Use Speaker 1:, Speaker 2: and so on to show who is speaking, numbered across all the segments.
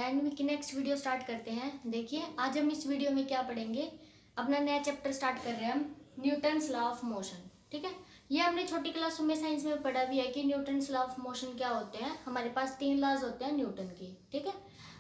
Speaker 1: And की next video start करते हैं। देखिए आज हम इस वीडियो में क्या पढ़ेंगे, अपना नया चैप्टर स्टार्ट कर रहे हैं हम, न्यूटन्स लॉ ऑफ मोशन। ठीक है, ये हमने छोटी क्लासों में साइंस में पढ़ा भी है कि न्यूटन्स लॉ ऑफ मोशन क्या होते हैं। हमारे पास 3 लॉज होते हैं न्यूटन की। ठीक है,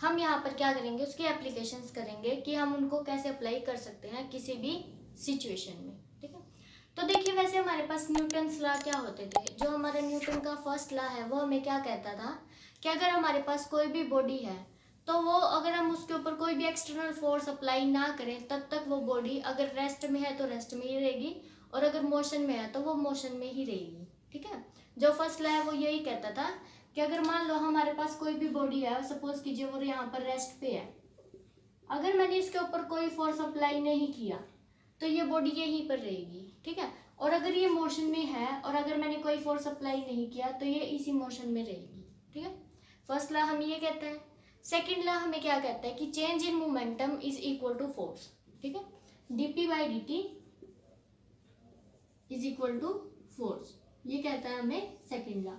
Speaker 1: हम यहाँ पर क्या करेंगे, उसकी एप्लीकेशंस करेंगे कि हम उनको कैसे अप्लाई कर सकते हैं किसी भी सिचुएशन में। ठीक है, तो देखिए वैसे हमारे पास न्यूटन्स लॉ क्या होते थे। जो हमारा न्यूटन का फर्स्ट लॉ है वो हमें क्या कहता था कि अगर हमारे पास कोई भी बॉडी है तो वो अगर हम उसके ऊपर कोई भी एक्सटर्नल फोर्स अप्लाई ना करें तब तक वो बॉडी अगर रेस्ट में है तो रेस्ट में ही रहेगी और अगर मोशन में है तो वो मोशन में ही रहेगी। ठीक है, जो फर्स्ट लॉ है वो यही कहता था कि अगर मान लो हमारे पास कोई भी बॉडी है, सपोज कीजिए वो यहाँ पर रेस्ट पे है, अगर मैंने इसके ऊपर कोई फोर्स अप्लाई नहीं किया तो ये बॉडी यहीं पर रहेगी। ठीक है, और अगर ये मोशन में है और अगर मैंने कोई फोर्स अप्लाई नहीं किया तो ये इसी मोशन में रहेगी। ठीक है, फर्स्ट लॉ हम ये कहते हैं। सेकंड लॉ हमें क्या कहता है कि change in momentum is equal to force. ठीक है, dp by dt is equal to force, ये कहता है हमें सेकंड लॉ।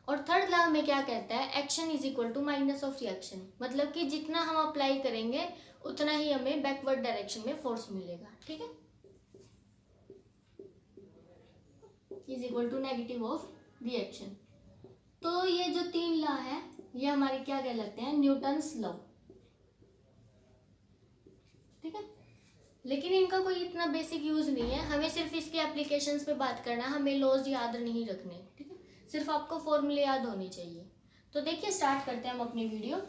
Speaker 1: और थर्ड लॉ हमें क्या कहता है, action is equal to minus of reaction, मतलब कि जितना हम अप्लाई करेंगे उतना ही हमें बैकवर्ड डायरेक्शन में फोर्स मिलेगा। ठीक है, is equal to negative of reaction. तो ये जो 3 लॉ है ये हमारे क्या कहलाते हैं, न्यूटन्स लॉ। ठीक है, लेकिन इनका कोई इतना बेसिक यूज नहीं है, हमें सिर्फ इसके एप्लीकेशंस पे बात करना है, हमें लॉज याद नहीं रखने। ठीक है, सिर्फ आपको फॉर्मूले याद होने चाहिए। तो देखिए स्टार्ट करते हैं हम अपनी वीडियो।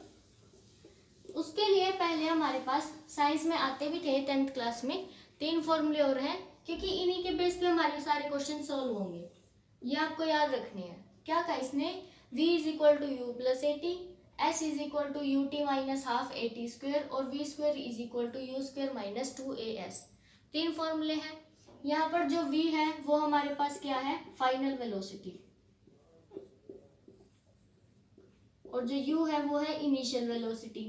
Speaker 1: उसके लिए पहले हमारे पास साइंस में आते भी थे 10th क्लास में 3 फॉर्मूले और हैं, क्योंकि इन्हीं के बेस पे हमारे सारे क्वेश्चन सॉल्व होंगे। ये आपको याद रखने हैं। क्या कहा इसने, v is equal to u plus a t, s is equal to u t minus half a t square और v square is equal to u square minus 2as। 3 फॉर्मूले हैं। यहाँ पर जो v है वो हमारे पास क्या है, फाइनल वेलोसिटी, और जो u है वो है इनिशियल वेलोसिटी।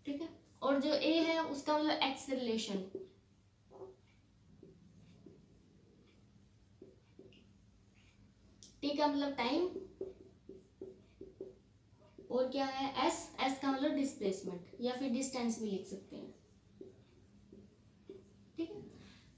Speaker 1: ठीक है, और जो a है उसका मतलब एक्सेलरेशन। t का मतलब टाइम, और क्या है s का मतलब डिस्प्लेसमेंट या फिर डिस्टेंस भी लिख सकते हैं। ठीक है,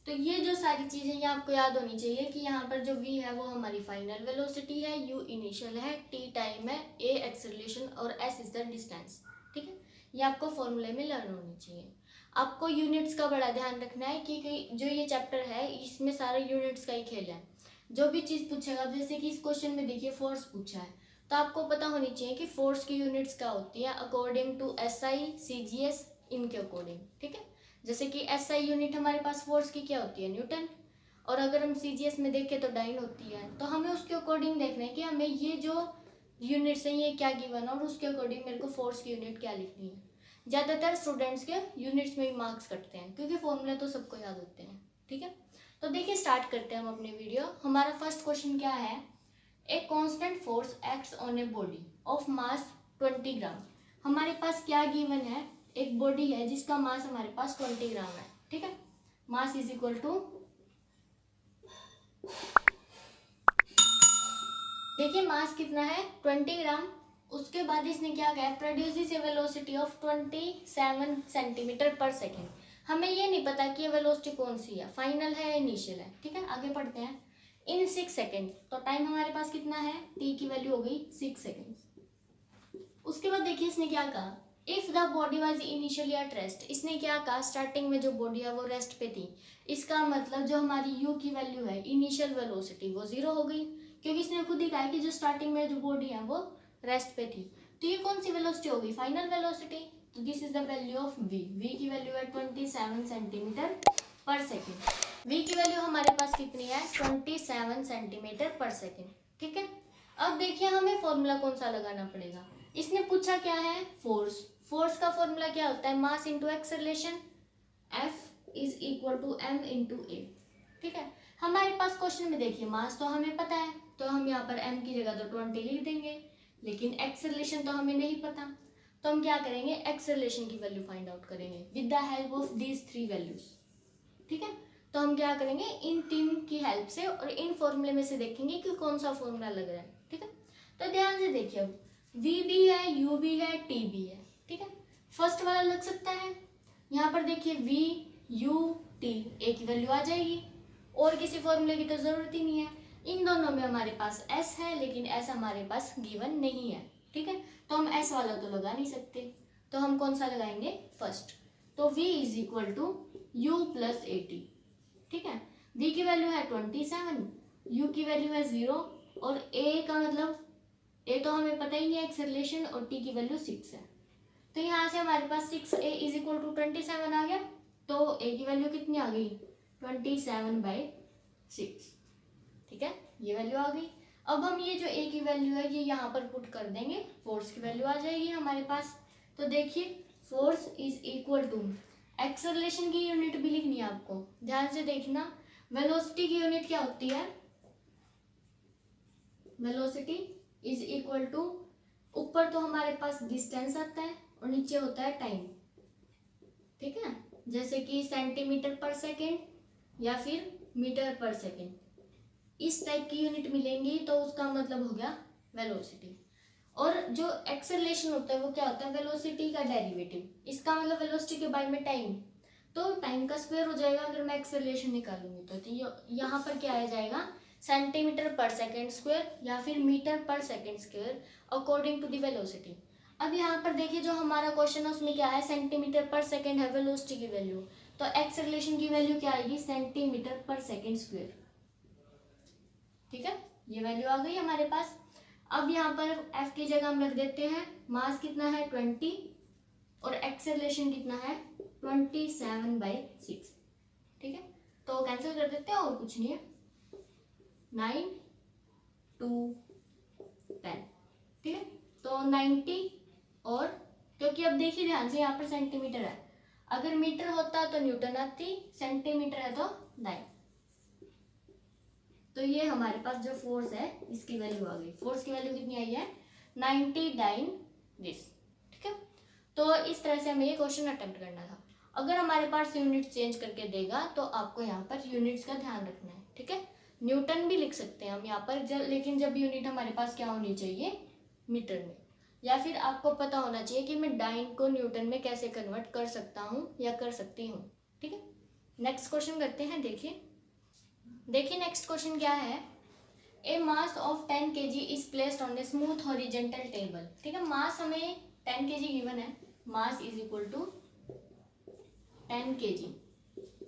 Speaker 1: तो ये जो सारी चीजें ये आपको याद होनी चाहिए कि यहाँ पर जो v है वो हमारी फाइनल वेलोसिटी है, u इनिशियल है, t टाइम है, a एक्सेलरेशन और s इज द डिस्टेंस। ठीक है, ये आपको फॉर्मूले में लर्न होनी चाहिए। आपको यूनिट्स का बड़ा ध्यान रखना है कि जो ये चैप्टर है इसमें सारे यूनिट्स का ही खेल है। जो भी चीज पूछेगा, जैसे कि इस क्वेश्चन में देखिए फोर्स पूछा है, तो आपको पता होनी चाहिए कि फोर्स की यूनिट्स क्या होती है अकॉर्डिंग टू SI CGS, इनके अकॉर्डिंग। ठीक है, जैसे कि SI यूनिट हमारे पास फोर्स की क्या होती है, न्यूटन, और अगर हम CGS में देखें तो डाइन होती है। तो हमें उसके अकॉर्डिंग देखना है कि हमें ये जो यूनिट्स हैं ये क्या गिवन है और उसके अकॉर्डिंग मेरे को फोर्स की यूनिट क्या लिखनी है। ज़्यादातर स्टूडेंट्स के यूनिट्स में ही मार्क्स कटते हैं क्योंकि फॉर्मूले तो सबको याद होते हैं। ठीक है, तो देखिए स्टार्ट करते हैं हम अपनी वीडियो। हमारा फर्स्ट क्वेश्चन क्या है, a constant force acts on a body of mass 20 ग्राम। हमारे पास क्या गिवन है, एक बॉडी है जिसका मास हमारे पास 20 ग्राम है। ठीक है, मास इज इक्वल टू, देखिए मास कितना है 20 ग्राम। उसके बाद इसने क्या कहा, produces A velocity of 27 centimetre पर सेकेंड। हमें ये नहीं पता कि ये वेलोसिटी कौन सी है, फाइनल है या इनिशियल है। ठीक है, आगे पढ़ते हैं। इन 6 सेकेंड, तो टाइम हमारे पास कितना है, t की वैल्यू हो गई 6 सेकेंड। उसके बाद देखिए इसने क्या कहा, if the body was initially at rest. इसने क्या कहा, स्टार्टिंग में जो बॉडी है वो रेस्ट पे थी, इसका मतलब जो हमारी u की वैल्यू है इनिशियल वेलोसिटी वो 0 हो गई, क्योंकि इसने खुद ही कहा है कि जो स्टार्टिंग में जो बॉडी है वो रेस्ट पे थी। तो ये कौन सी वेलोसिटी होगी, फाइनल वेलोसिटी। तो this is the value of v की वैल्यू है 27 सेंटीमीटर पर सेकेंड। v की वैल्यू हमारे पास कितनी है, 27 सेंटीमीटर पर सेकेंड। ठीक है, अब देखिए हमें फॉर्मूला कौन सा लगाना पड़ेगा। इसने पूछा क्या है, फोर्स। फोर्स का फॉर्मूला क्या होता है, mass into acceleration, F is equal to m into a। ठीक है, हमारे पास क्वेश्चन में देखिए मास तो हमें पता है, तो हम यहाँ पर m की जगह तो 20 लिख देंगे, लेकिन एक्सेलरेशन तो हमें नहीं पता। तो हम क्या करेंगे, एक्सेलरेशन की वैल्यू फाइंड आउट करेंगे with the help of these 3 values. ठीक है, तो हम क्या करेंगे, इन 3 की हेल्प से और इन फॉर्मूले में से देखेंगे कि कौन सा फॉर्मूला लग रहा है। ठीक है, तो ध्यान से देखिए, अब v भी है, u भी है, t भी है, ठीक है। फर्स्ट वाला लग सकता है, यहाँ पर देखिए v u t a की वैल्यू आ जाएगी, और किसी फॉर्मूले की तो जरूरत ही नहीं है। इन दोनों में हमारे पास s है, लेकिन s हमारे पास गिवन नहीं है, ठीक है। तो हम s वाला तो लगा नहीं सकते, तो हम कौन सा लगाएंगे, फर्स्ट। तो v is equal to u plus a t, ठीक है। v की वैल्यू है 27, u की वैल्यू है 0, और a का मतलब a तो हमें पता ही नहीं है, एक्सेलरेशन, और t की वैल्यू 6 है। तो यहाँ से हमारे पास 6a इज इक्वल टू 27 आ गया। तो a की वैल्यू कितनी आ गई, 27/6, ठीक है, ये वैल्यू आ गई। अब हम ये जो a की वैल्यू है ये यहाँ पर पुट कर देंगे, फोर्स की वैल्यू आ जाएगी हमारे पास। तो देखिए force is equal to, acceleration की यूनिट भी लिखनी है आपको, ध्यान से देखना। वेलोसिटी की यूनिट क्या होती है, वेलोसिटी इज इक्वल टू, ऊपर तो हमारे पास डिस्टेंस आता है और नीचे होता है टाइम, ठीक है। जैसे कि सेंटीमीटर पर सेकेंड या फिर मीटर पर सेकेंड, इस टाइप की यूनिट मिलेंगी तो उसका मतलब हो गया वेलोसिटी। और जो एक्सेलरेशन होता है वो क्या होता है, वेलोसिटी का डेरिवेटिव, इसका मतलब वेलोसिटी के बारे में टाइम, तो टाइम का स्क्वायर हो जाएगा अगर मैं एक्सेलरेशन निकालूंगी तो यहाँ पर क्या आ जाएगा, सेंटीमीटर पर सेकेंड स्क्वायर या फिर metre per second square according to the velocity. अब यहाँ पर देखिए जो हमारा क्वेश्चन है उसमें क्या है, सेंटीमीटर पर सेकेंड है वेलोसिटी की वैल्यू, तो एक्सेलरेशन की वैल्यू क्या आएगी, सेंटीमीटर पर सेकेंड स्क्वायर, ठीक है, ये वैल्यू आ गई हमारे पास। अब यहाँ पर f की जगह हम रख देते हैं, मास कितना है 20 और एक्सेलरेशन कितना है 27/6, ठीक है। तो कैंसिल कर देते हैं और कुछ नहीं है, 9 2 10, ठीक है। तो 90, और क्योंकि अब देखिए ध्यान से यहाँ पर सेंटीमीटर है, अगर मीटर होता तो न्यूटन आती, सेंटीमीटर है तो डाइन। तो ये हमारे पास जो फोर्स है इसकी वैल्यू आ गई, फोर्स की वैल्यू कितनी आई है 90 डाइन दिस, ठीक है। तो इस तरह से हमें ये क्वेश्चन अटेम्प्ट करना था। अगर हमारे पास यूनिट चेंज करके देगा तो आपको यहाँ पर यूनिट्स का ध्यान रखना है, ठीक है। न्यूटन भी लिख सकते हैं हम यहाँ पर, लेकिन जब यूनिट हमारे पास क्या होनी चाहिए, मीटर में, या फिर आपको पता होना चाहिए कि मैं डाइन को न्यूटन में कैसे कन्वर्ट कर सकता हूँ या कर सकती हूँ, ठीक है। नेक्स्ट क्वेश्चन करते हैं, देखिए नेक्स्ट क्वेश्चन क्या है, a mass of 10 kg is placed on a smooth horizontal table, ठीक है। मास हमें 10 kg गिवन है, mass is equal to 10 kg,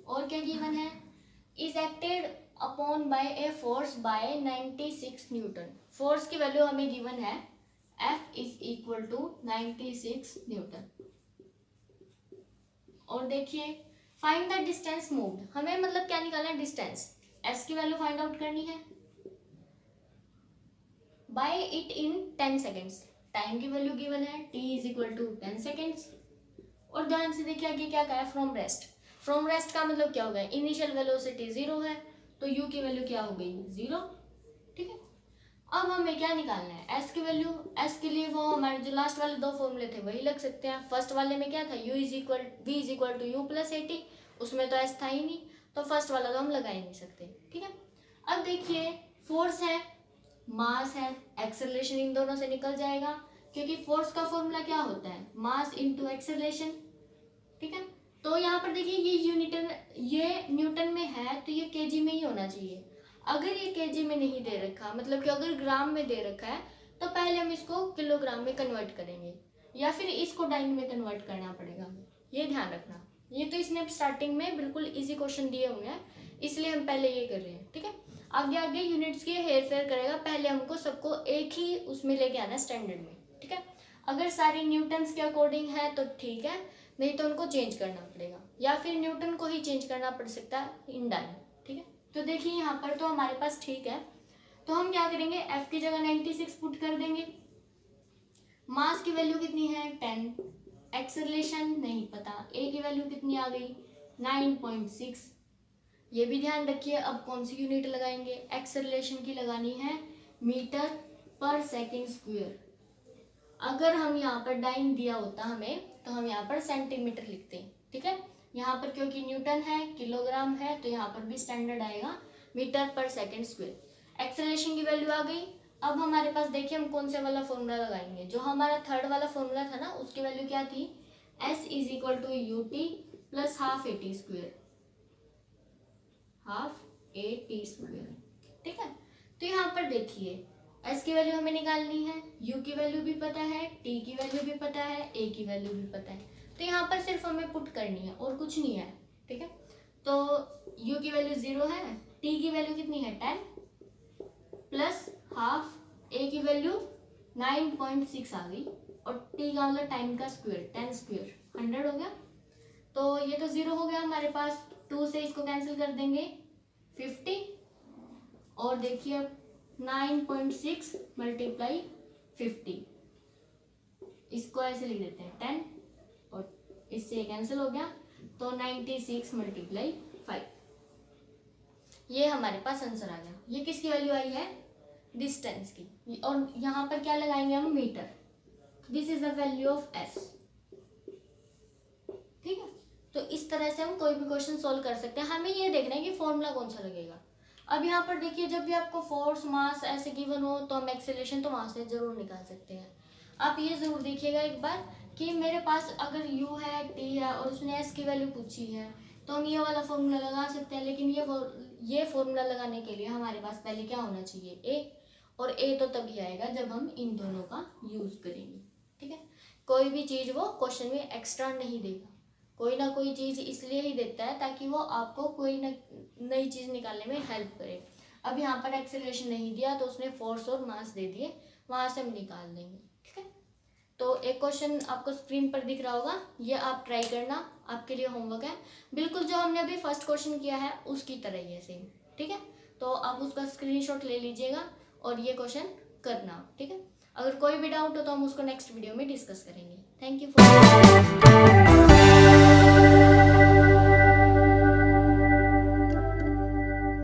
Speaker 1: और क्या गिवन है, is acted upon by a force by 96 newton. Force की वैल्यू हमें गिवन है F is equal to 96 newton. और देखिए फाइंड द डिस्टेंस मूव्ड, हमें मतलब क्या निकालना है, डिस्टेंस, s की वैल्यू फाइंड आउट करनी है by it in 10 seconds, time की वैल्यू गिवन है t is equal to 10 seconds. और ध्यान से देखिए आगे क्या कहा है, फ्रॉम रेस्ट, फ्रॉम रेस्ट का मतलब क्या हो गया, इनिशियल वेलोसिटी 0 है तो u की वैल्यू क्या हो गई 0, ठीक है। अब हमें क्या निकालना है, s की वैल्यू, s के लिए वो हमारे जो लास्ट वाले दो फॉर्मूले थे वही लग सकते हैं। फर्स्ट वाले में क्या था, v is equal to u plus a t, उसमें तो s था ही नहीं, तो फर्स्ट वाला तो हम लगा ही नहीं सकते, ठीक है। अब देखिए फोर्स है, मास है, एक्सेलरेशन इन दोनों से निकल जाएगा, क्योंकि फोर्स का फॉर्मूला क्या होता है, मास इनटू एक्सेलरेशन, ठीक है। तो यहाँ पर देखिए ये न्यूटन में है तो ये केजी में ही होना चाहिए। अगर ये केजी में नहीं दे रखा, मतलब कि अगर ग्राम में दे रखा है, तो पहले हम इसको किलोग्राम में कन्वर्ट करेंगे या फिर इसको डाइन में कन्वर्ट करना पड़ेगा, ये ध्यान रखना। ये तो इसने स्टार्टिंग में बिल्कुल इजी क्वेश्चन दिए हुए हैं, इसलिए हम पहले ये कर रहे हैं, ठीक है। आगे आगे यूनिट्स की हेर फेर करेगा, पहले हमको सबको एक ही उसमें लेके आना स्टैंडर्ड में, ठीक है। अगर सारी न्यूटन्स के अकॉर्डिंग है तो ठीक है, नहीं तो उनको चेंज करना पड़ेगा, या फिर न्यूटन को ही चेंज करना पड़ सकता है इन डाइन, ठीक है। तो देखिए यहाँ पर तो हमारे पास ठीक है, तो हम क्या करेंगे, एफ की जगह 96 पुट कर देंगे, मास की वैल्यू कितनी है 10, एक्सेलरेशन नहीं पता, ए की वैल्यू कितनी आ गई 9.6, ये भी ध्यान रखिए। अब कौन सी यूनिट लगाएंगे, एक्सेलरेशन की लगानी है मीटर पर सेकेंड स्क्वायर। अगर हम यहाँ पर डाइन दिया होता हमें तो हम यहाँ पर सेंटीमीटर लिखते हैं, ठीक है। यहाँ पर क्योंकि न्यूटन है, किलोग्राम है, तो यहाँ पर भी स्टैंडर्ड आएगा metre per second square. Acceleration की वैल्यू आ गई, अब हमारे पास देखिए हम कौन से वाला फॉर्मूला लगाएंगे। जो हमारा थर्ड वाला फॉर्मूला था ना, उसकी वैल्यू क्या थी, s is equal to u t plus half a t square, half a t square. ठीक है, तो यहाँ पर देखिए s की वैल्यू हमें निकालनी है, u की वैल्यू भी पता है, t की वैल्यू भी पता है, a की वैल्यू भी पता है। तो यहाँ पर सिर्फ हमें पुट करनी है और कुछ नहीं है। ठीक है, तो u की वैल्यू 0 है, t की वैल्यू कितनी है 10 प्लस हाफ, a की वैल्यू 9.6 आ गई, और t का मतलब टाइम का स्क्वायर, 10 स्क्वायर 100 हो गया। तो ये तो 0 हो गया हमारे पास, 2 से इसको कैंसिल कर देंगे 50, और देखिए 9.6 मल्टीप्लाई 50, इसको ऐसे लिख देते हैं 10, और इससे कैंसिल हो गया, तो 96 मल्टीप्लाई 5, ये हमारे पास आंसर आ गया। ये किसकी वैल्यू आई है, डिस्टेंस की, और यहाँ पर क्या लगाएंगे हम, metre. This is the value of s। ठीक है, तो इस तरह से हम कोई भी क्वेश्चन सोल्व कर सकते हैं। हमें ये देखना है कि फॉर्मूला कौन सा लगेगा। अब यहाँ पर देखिए, जब भी आपको फोर्स, मास ऐसे गिवन हो तो हम एक्सेलरेशन तो वहां से जरूर निकाल सकते हैं। आप ये जरूर देखिएगा एक बार कि मेरे पास अगर u है, t है, और उसने s की वैल्यू पूछी है, तो हम ये वाला फॉर्मूला लगा सकते हैं। लेकिन ये फॉर्मूला लगाने के लिए हमारे पास पहले क्या होना चाहिए, a, और a तो तभी आएगा जब हम इन दोनों का यूज करेंगे। ठीक है, कोई भी चीज वो क्वेश्चन में एक्स्ट्रा नहीं देगा, कोई ना कोई चीज इसलिए ही देता है ताकि वो आपको कोई नई चीज निकालने में हेल्प करे। अब यहाँ पर एक्सेलरेशन नहीं दिया तो उसने फोर्स और मास दे दिए, वहां से हम निकाल देंगे। ठीक है, तो एक क्वेश्चन आपको स्क्रीन पर दिख रहा होगा, ये आप ट्राई करना, आपके लिए होमवर्क है, बिल्कुल जो हमने अभी फर्स्ट क्वेश्चन किया है उसकी तरह ही है सेम। ठीक है, तो आप उसका स्क्रीनशॉट ले लीजिएगा और ये क्वेश्चन करना। ठीक है, अगर कोई भी डाउट हो तो हम उसको नेक्स्ट वीडियो में डिस्कस करेंगे। Thank you for